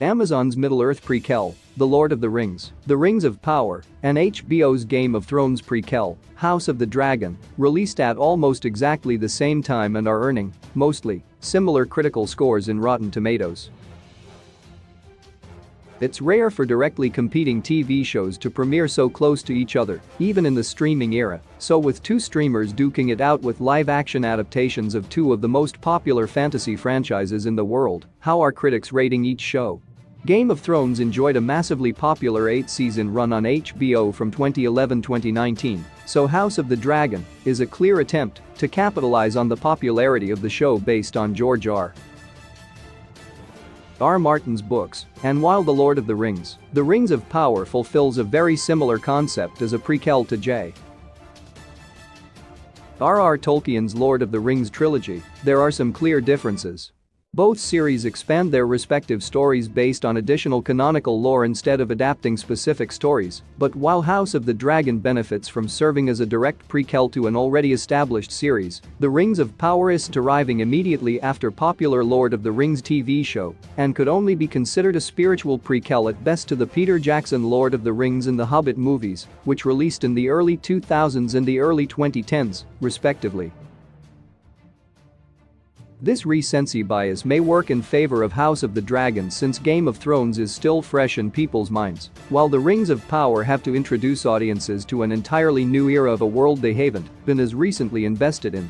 Amazon's Middle-earth prequel, The Lord of the Rings, The Rings of Power, and HBO's Game of Thrones prequel, House of the Dragon, released at almost exactly the same time and are earning, mostly, similar critical scores in Rotten Tomatoes. It's rare for directly competing TV shows to premiere so close to each other, even in the streaming era, so with two streamers duking it out with live-action adaptations of two of the most popular fantasy franchises in the world, how are critics rating each show? Game of Thrones enjoyed a massively popular 8-season run on HBO from 2011-2019, so House of the Dragon is a clear attempt to capitalize on the popularity of the show based on George R. Martin's books, and while The Lord of the Rings, The Rings of Power fulfills a very similar concept as a prequel to J.R.R. Tolkien's Lord of the Rings trilogy, there are some clear differences. Both series expand their respective stories based on additional canonical lore instead of adapting specific stories, but while House of the Dragon benefits from serving as a direct prequel to an already established series, The Rings of Power is arriving immediately after popular Lord of the Rings TV show and could only be considered a spiritual prequel at best to the Peter Jackson Lord of the Rings and The Hobbit movies, which released in the early 2000s and the early 2010s, respectively. This recency bias may work in favor of House of the Dragon since Game of Thrones is still fresh in people's minds, while The Rings of Power have to introduce audiences to an entirely new era of a world they haven't been as recently invested in.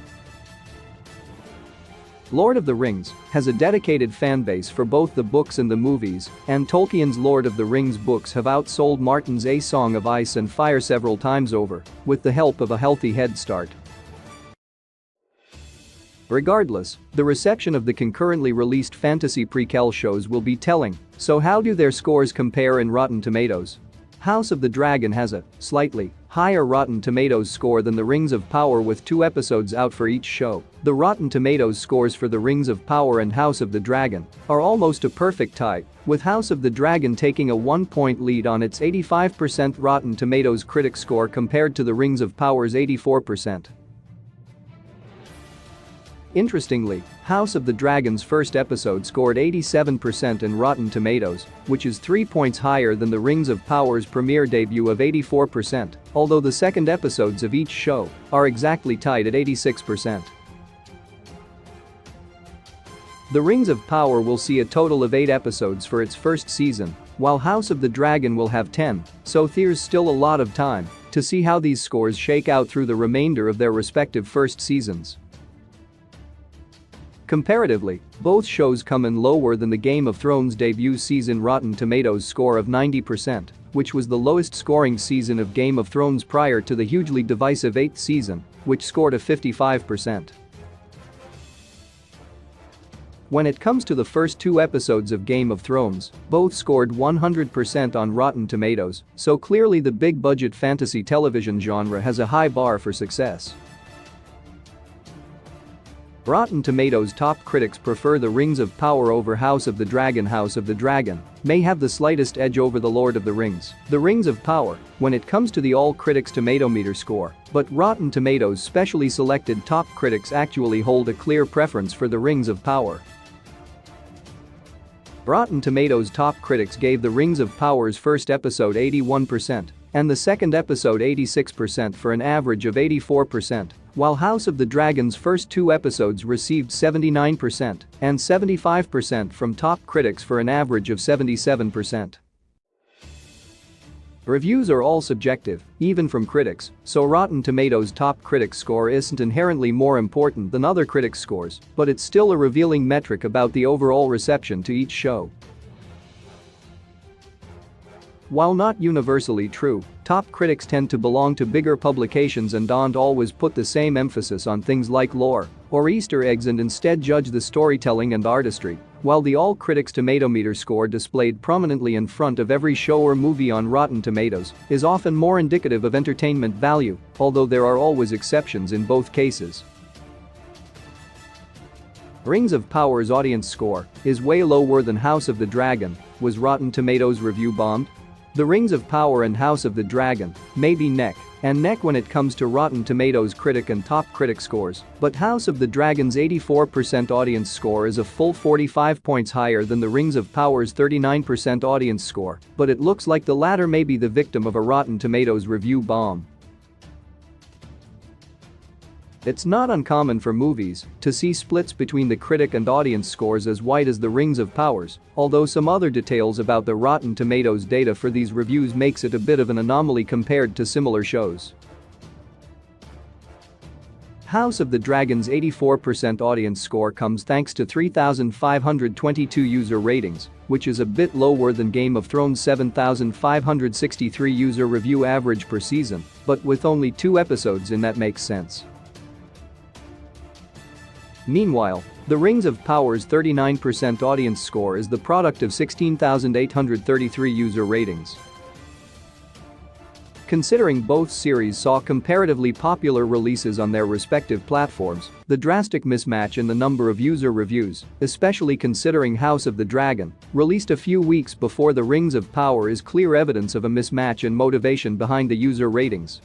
Lord of the Rings has a dedicated fanbase for both the books and the movies, and Tolkien's Lord of the Rings books have outsold Martin's A Song of Ice and Fire several times over, with the help of a healthy head start. Regardless, the reception of the concurrently released fantasy prequel shows will be telling, so how do their scores compare in Rotten Tomatoes? House of the Dragon has a slightly higher Rotten Tomatoes score than The Rings of Power with 2 episodes out for each show. The Rotten Tomatoes scores for The Rings of Power and House of the Dragon are almost a perfect tie, with House of the Dragon taking a 1-point lead on its 85% Rotten Tomatoes critic score compared to The Rings of Power's 84%. Interestingly, House of the Dragon's first episode scored 87% in Rotten Tomatoes, which is 3 points higher than The Rings of Power's premiere debut of 84%, although the second episodes of each show are exactly tied at 86%. The Rings of Power will see a total of 8 episodes for its first season, while House of the Dragon will have 10, so there's still a lot of time to see how these scores shake out through the remainder of their respective first seasons. Comparatively, both shows come in lower than the Game of Thrones debut season Rotten Tomatoes score of 90%, which was the lowest scoring season of Game of Thrones prior to the hugely divisive 8th season, which scored a 55%. When it comes to the first 2 episodes of Game of Thrones, both scored 100% on Rotten Tomatoes, so clearly the big-budget fantasy television genre has a high bar for success. Rotten Tomatoes top critics prefer The Rings of Power over House of the Dragon. House of the Dragon may have the slightest edge over The Lord of the Rings, The Rings of Power, when it comes to the all-critics tomatometer score, but Rotten Tomatoes specially selected top critics actually hold a clear preference for The Rings of Power. Rotten Tomatoes top critics gave The Rings of Power's first episode 81% and the second episode 86% for an average of 84%, while House of the Dragon's first 2 episodes received 79% and 75% from top critics for an average of 77%. Reviews are all subjective, even from critics, so Rotten Tomatoes' top critics score isn't inherently more important than other critics' scores, but it's still a revealing metric about the overall reception to each show. While not universally true, top critics tend to belong to bigger publications and don't always put the same emphasis on things like lore or Easter eggs and instead judge the storytelling and artistry, while the all-critics tomatometer score displayed prominently in front of every show or movie on Rotten Tomatoes is often more indicative of entertainment value, although there are always exceptions in both cases. Rings of Power's audience score is way lower than House of the Dragon. Was Rotten Tomatoes review bombed? The Rings of Power and House of the Dragon may be neck and neck when it comes to Rotten Tomatoes critic and top critic scores, but House of the Dragon's 84% audience score is a full 45 points higher than The Rings of Power's 39% audience score, but it looks like the latter may be the victim of a Rotten Tomatoes review bomb. It's not uncommon for movies to see splits between the critic and audience scores as wide as The Rings of Powers, although some other details about the Rotten Tomatoes data for these reviews makes it a bit of an anomaly compared to similar shows. House of the Dragon's 84% audience score comes thanks to 3,522 user ratings, which is a bit lower than Game of Thrones' 7,563 user review average per season, but with only 2 episodes in that makes sense. Meanwhile, The Rings of Power's 39% audience score is the product of 16,833 user ratings. Considering both series saw comparatively popular releases on their respective platforms, the drastic mismatch in the number of user reviews, especially considering House of the Dragon, released a few weeks before The Rings of Power, is clear evidence of a mismatch in motivation behind the user ratings.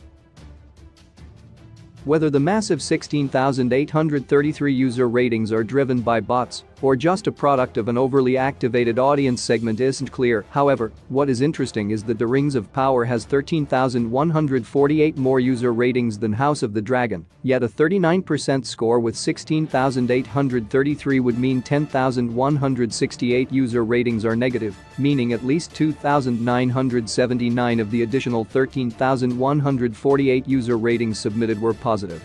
Whether the massive 16,833 user ratings are driven by bots or just a product of an overly activated audience segment isn't clear. However, what is interesting is that The Rings of Power has 13,148 more user ratings than House of the Dragon, yet a 39% score with 16,833 would mean 10,168 user ratings are negative, meaning at least 2,979 of the additional 13,148 user ratings submitted were positive.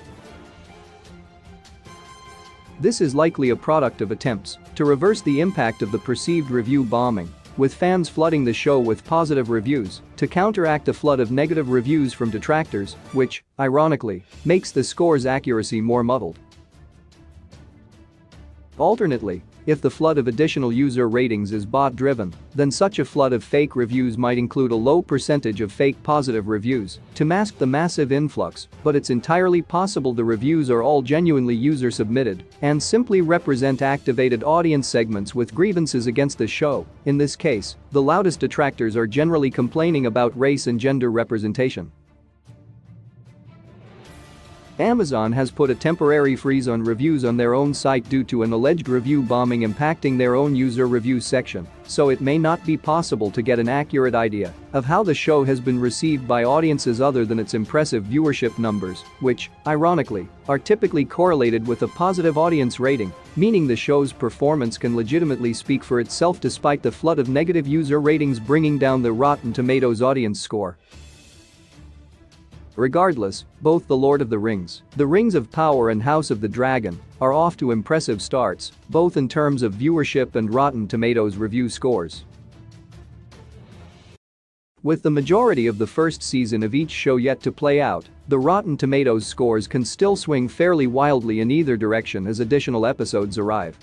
This is likely a product of attempts to reverse the impact of the perceived review bombing, with fans flooding the show with positive reviews to counteract a flood of negative reviews from detractors, which, ironically, makes the score's accuracy more muddled. Alternately, if the flood of additional user ratings is bot-driven, then such a flood of fake reviews might include a low percentage of fake positive reviews to mask the massive influx, but it's entirely possible the reviews are all genuinely user-submitted and simply represent activated audience segments with grievances against the show. In this case, the loudest detractors are generally complaining about race and gender representation. Amazon has put a temporary freeze on reviews on their own site due to an alleged review bombing impacting their own user review section, so it may not be possible to get an accurate idea of how the show has been received by audiences other than its impressive viewership numbers, which, ironically, are typically correlated with a positive audience rating, meaning the show's performance can legitimately speak for itself despite the flood of negative user ratings bringing down the Rotten Tomatoes audience score. Regardless, both The Lord of the Rings, The Rings of Power and House of the Dragon are off to impressive starts, both in terms of viewership and Rotten Tomatoes review scores. With the majority of the first season of each show yet to play out, the Rotten Tomatoes scores can still swing fairly wildly in either direction as additional episodes arrive.